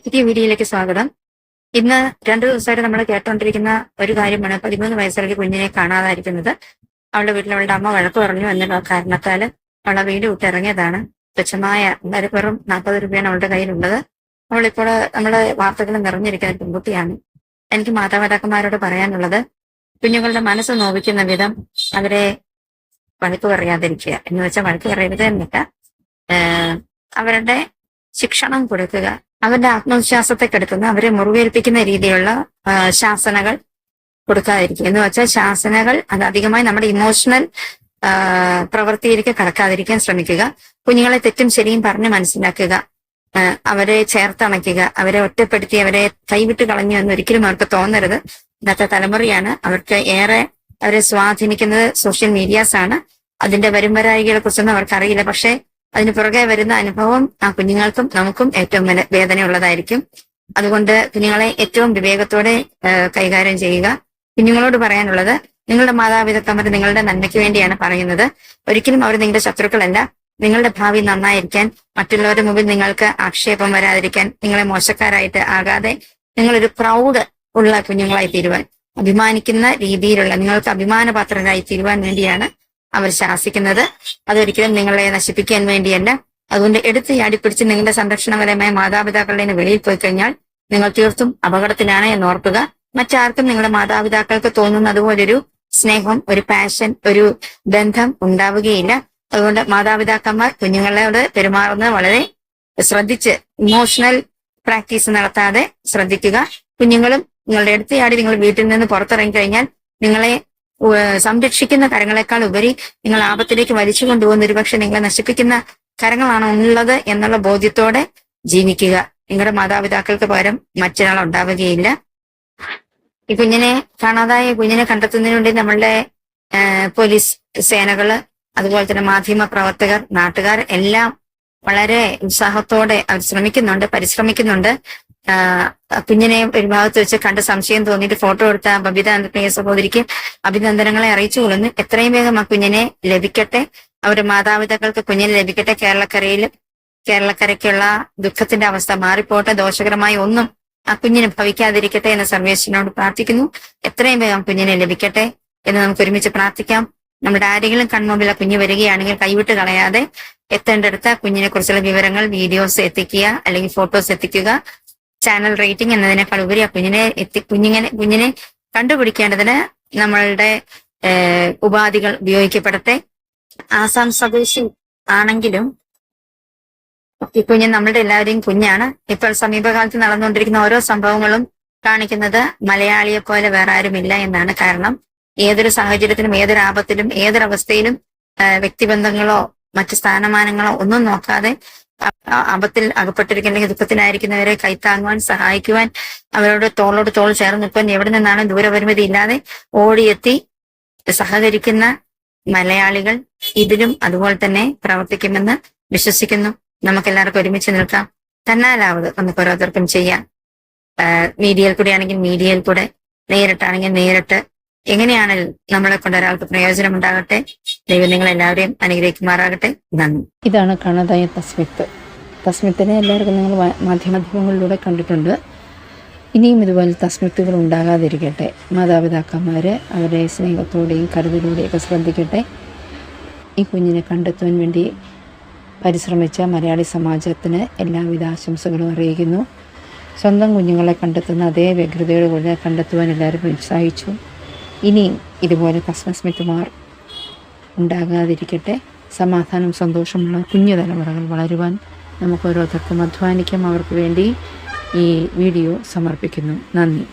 പുതിയ വീഡിയോയിലേക്ക് സ്വാഗതം. ഇന്ന് 2 ദിവസമായിട്ട് നമ്മൾ കേട്ടോണ്ടിരിക്കുന്ന ഒരു കാര്യമാണ് 13 വയസ്സുള്ള കുഞ്ഞിനെ കാണാതായിരിക്കുന്നത്. അവളുടെ വീട്ടിൽ അവളുടെ അമ്മ വഴക്ക് പറഞ്ഞു എന്നുള്ള കാരണത്താൽ അവളെ വീട് വിട്ട് ഇറങ്ങിയതാണ്. തുച്ഛമായ വെറും 40 രൂപയാണ് അവളുടെ കയ്യിലുള്ളത്. അവളിപ്പോൾ നമ്മുടെ വാർത്തകൾ നിറഞ്ഞിരിക്കുന്ന പെൺകുട്ടിയാണ്. എനിക്ക് മാതാപിതാക്കന്മാരോട് പറയാനുള്ളത്, കുഞ്ഞുങ്ങളുടെ മനസ്സ് നോവിക്കുന്ന വിധം അവരെ വഴക്ക് പറയാതിരിക്കുക. എന്ന് വെച്ചാൽ വഴക്ക് പറയരുത് എന്നില്ല, അവരുടെ ശിക്ഷണം കൊടുക്കുക. അവരുടെ ആത്മവിശ്വാസത്തെ കെടുത്തുന്ന, അവരെ മുറിവേൽപ്പിക്കുന്ന രീതിയിലുള്ള ശാസനകൾ കൊടുക്കാതിരിക്കുക. എന്ന് വെച്ചാൽ ശാസനകൾ അത് അധികമായി നമ്മുടെ ഇമോഷണൽ പ്രവൃത്തിയിലേക്ക് കടക്കാതിരിക്കാൻ ശ്രമിക്കുക. കുഞ്ഞുങ്ങളെ തെറ്റും ശരിയും പറഞ്ഞ് മനസ്സിലാക്കുക, അവരെ ചേർത്തണയ്ക്കുക. അവരെ ഒറ്റപ്പെടുത്തി അവരെ കൈവിട്ട് കളഞ്ഞു എന്ന് ഒരിക്കലും അവർക്ക് തോന്നരുത്. ഇന്നത്തെ തലമുറയാണ്, അവർക്ക് ഏറെ അവരെ സ്വാധീനിക്കുന്നത് സോഷ്യൽ മീഡിയാസ് ആണ്. അതിന്റെ വരുംവരായികളെ കുറിച്ചൊന്നും അവർക്കറിയില്ല. പക്ഷെ അതിന് പുറകെ വരുന്ന അനുഭവം ആ കുഞ്ഞുങ്ങൾക്കും നമുക്കും ഏറ്റവും വേദനയുള്ളതായിരിക്കും. അതുകൊണ്ട് കുഞ്ഞുങ്ങളെ ഏറ്റവും വിവേകത്തോടെ കൈകാര്യം ചെയ്യുക. കുഞ്ഞുങ്ങളോട് പറയാനുള്ളത്, നിങ്ങളുടെ മാതാപിതാക്കന്മാർ നിങ്ങളുടെ നന്മയ്ക്ക് വേണ്ടിയാണ് പറയുന്നത്. ഒരിക്കലും അവർ നിങ്ങളുടെ ശത്രുക്കളല്ല. നിങ്ങളുടെ ഭാവി നന്നായിരിക്കാൻ, മറ്റുള്ളവരുടെ മുമ്പിൽ നിങ്ങൾക്ക് ആക്ഷേപം വരാതിരിക്കാൻ, നിങ്ങളെ മോശക്കാരായിട്ട് ആകാതെ നിങ്ങളൊരു പ്രൗഡ് ഉള്ള കുഞ്ഞുങ്ങളായി തീരുവാൻ, അഭിമാനിക്കുന്ന രീതിയിലുള്ള, നിങ്ങൾക്ക് അഭിമാനപാത്രരായി തീരുവാൻ വേണ്ടിയാണ് അവർ ശാസിക്കുന്നത്. അതൊരിക്കലും നിങ്ങളെ നശിപ്പിക്കാൻ വേണ്ടിയല്ല. അതുകൊണ്ട് എടുത്ത് ചാടിപ്പിടിച്ച് നിങ്ങളുടെ സംരക്ഷണപരമായ മാതാപിതാക്കളുടെ നിന്ന് വെളിയിൽ പോയി കഴിഞ്ഞാൽ നിങ്ങൾ തീർത്തും അപകടത്തിലാണ് എന്ന് ഓർക്കുക. മറ്റാർക്കും നിങ്ങളുടെ മാതാപിതാക്കൾക്ക് തോന്നുന്ന അതുപോലൊരു സ്നേഹം, ഒരു പാഷൻ, ഒരു ബന്ധം ഉണ്ടാവുകയില്ല. അതുകൊണ്ട് മാതാപിതാക്കന്മാർ കുഞ്ഞുങ്ങളോട് പെരുമാറുന്നത് വളരെ ശ്രദ്ധിച്ച്, ഇമോഷണൽ പ്രാക്ടീസ് നടത്താതെ ശ്രദ്ധിക്കുക. കുഞ്ഞുങ്ങളും നിങ്ങളുടെ അടുത്ത് ചാടി നിങ്ങൾ വീട്ടിൽ നിന്ന് പുറത്തിറങ്ങി കഴിഞ്ഞാൽ നിങ്ങളെ സംരക്ഷിക്കുന്ന കരങ്ങളെക്കാൾ ഉപരി നിങ്ങൾ ആപത്തിലേക്ക് വലിച്ചു കൊണ്ടുപോകുന്ന ഒരുപക്ഷെ നിങ്ങളെ നശിപ്പിക്കുന്ന കരങ്ങളാണ് ഉള്ളത് എന്നുള്ള ബോധ്യത്തോടെ ജീവിക്കുക. നിങ്ങളുടെ മാതാപിതാക്കൾക്ക് പകരം മറ്റൊരാൾ ഉണ്ടാവുകയില്ല. ഈ കുഞ്ഞിനെ കാണാതായ കുഞ്ഞിനെ കണ്ടെത്തുന്നതിന് വേണ്ടി നമ്മളുടെ പോലീസ് സേനകള്, അതുപോലെ തന്നെ മാധ്യമ പ്രവർത്തകർ, നാട്ടുകാർ എല്ലാം വളരെ ഉത്സാഹത്തോടെ അവർ ശ്രമിക്കുന്നുണ്ട്, പരിശ്രമിക്കുന്നുണ്ട്. കുഞ്ഞിനെ ഒരു ഭാഗത്ത് വെച്ച് കണ്ട് സംശയം തോന്നിയിട്ട് ഫോട്ടോ എടുത്ത ബബിത എന്ന പ്രിയ സഹോദരിക്ക് അഭിനന്ദനങ്ങളെ അറിയിച്ചു കൊള്ളുന്നു. എത്രയും വേഗം ആ കുഞ്ഞിനെ ലഭിക്കട്ടെ, അവരുടെ മാതാപിതാക്കൾക്ക് കുഞ്ഞിനെ ലഭിക്കട്ടെ. കേരളക്കരയ്ക്കുള്ള ദുഃഖത്തിന്റെ അവസ്ഥ മാറിപ്പോട്ടെ. ദോഷകരമായ ഒന്നും ആ കുഞ്ഞിന് ഭവിക്കാതിരിക്കട്ടെ എന്ന് സർവേശ്വരനോട് പ്രാർത്ഥിക്കുന്നു. എത്രയും വേഗം കുഞ്ഞിനെ ലഭിക്കട്ടെ എന്ന് നമുക്ക് ഒരുമിച്ച് പ്രാർത്ഥിക്കാം. നമ്മുടെ ആരെങ്കിലും കൺമുമ്പിൽ ആ കുഞ്ഞ് വരികയാണെങ്കിൽ കൈവിട്ട് കളയാതെ എത്തേണ്ടടുത്ത കുഞ്ഞിനെ കുറിച്ചുള്ള വിവരങ്ങൾ, വീഡിയോസ് എത്തിക്കുക, അല്ലെങ്കിൽ ഫോട്ടോസ് എത്തിക്കുക. ചാനൽ റേറ്റിംഗ് എന്നതിനേക്കാൾ ഉപരി ആ കുഞ്ഞിനെ കണ്ടുപിടിക്കേണ്ടതിന് നമ്മളുടെ ഉപാധികൾ ഉപയോഗിക്കപ്പെടട്ടെ. ആസാം സ്വദേശി ആണെങ്കിലും ഈ കുഞ്ഞ് നമ്മളുടെ എല്ലാവരെയും കുഞ്ഞാണ്. ഇപ്പോൾ സമീപകാലത്ത് നടന്നുകൊണ്ടിരിക്കുന്ന ഓരോ സംഭവങ്ങളും കാണിക്കുന്നത് മലയാളിയെ പോലെ വേറെ ആരുമില്ല എന്നാണ്. കാരണം ഏതൊരു സാഹചര്യത്തിലും, ഏതൊരു ആപത്തിലും, ഏതൊരവസ്ഥയിലും വ്യക്തിബന്ധങ്ങളോ മറ്റ് സ്ഥാനമാനങ്ങളോ ഒന്നും നോക്കാതെ ആപത്തിൽ അകപ്പെട്ടിരിക്കുന്ന, ദുഃഖത്തിലായിരിക്കുന്നവരെ കൈത്താങ്ങുവാൻ, സഹായിക്കുവാൻ, അവരോട് തോളോട് തോൾ ചേർന്ന് നിൽക്കാൻ എവിടെ നിന്നാണ് ദൂരപരിമിതി ഇല്ലാതെ ഓടിയെത്തി സഹകരിക്കുന്ന മലയാളികൾ ഇതിലും അതുപോലെ തന്നെ പ്രവർത്തിക്കുമെന്ന് വിശ്വസിക്കുന്നു. നമുക്കെല്ലാവർക്കും ഒരുമിച്ച് നിൽക്കാം. തന്നാലാവത് നമുക്ക് ഓരോരുത്തർക്കും ചെയ്യാം. മീഡിയയിൽ കൂടെ ആണെങ്കിൽ മീഡിയയിൽ കൂടെ, നേരിട്ടാണെങ്കിൽ നേരിട്ട്, എങ്ങനെയാണെങ്കിലും നമ്മളെ കൊണ്ട് ഒരാൾക്ക് പ്രയോജനം ഉണ്ടാകട്ടെ. ദൈവം നിങ്ങളെല്ലാവരെയും അനുഗ്രഹിക്കുമാറാകട്ടെ. നന്ദി. ഇതാണ് കാണാതായ തസ്മിത്തിനെ എല്ലാവർക്കും നിങ്ങൾ മാധ്യമങ്ങളിലൂടെ കണ്ടിട്ടുണ്ട്. ഇനിയും ഇതുപോലെ തസ്മിത്തുകൾ ഉണ്ടാകാതിരിക്കട്ടെ. മാതാപിതാക്കന്മാർ അവരെ സ്നേഹത്തോടെയും കരുതലോടെയൊക്കെ ശ്രദ്ധിക്കട്ടെ. ഈ കുഞ്ഞിനെ കണ്ടെത്തുവാൻ വേണ്ടി പരിശ്രമിച്ച മലയാളി സമാജത്തിന് എല്ലാവിധ ആശംസകളും അറിയിക്കുന്നു. സ്വന്തം കുഞ്ഞുങ്ങളെ കണ്ടെത്തുന്ന അതേ വ്യഗ്രതയോടുകൂടി കണ്ടെത്തുവാൻ എല്ലാവരും ഉത്സാഹിച്ചു. ഇനിയും ഇതുപോലെ തസ്മിത്തുമാർ ഉണ്ടാകാതിരിക്കട്ടെ. സമാധാനം, സന്തോഷമുള്ള കുഞ്ഞു തലമുറകൾ വളരുവാൻ നമുക്ക് ഓരോരുത്തർക്കും അധ്വാനിക്കാം. അവർക്ക് വേണ്ടി ഈ വീഡിയോ സമർപ്പിക്കുന്നു. നന്ദി.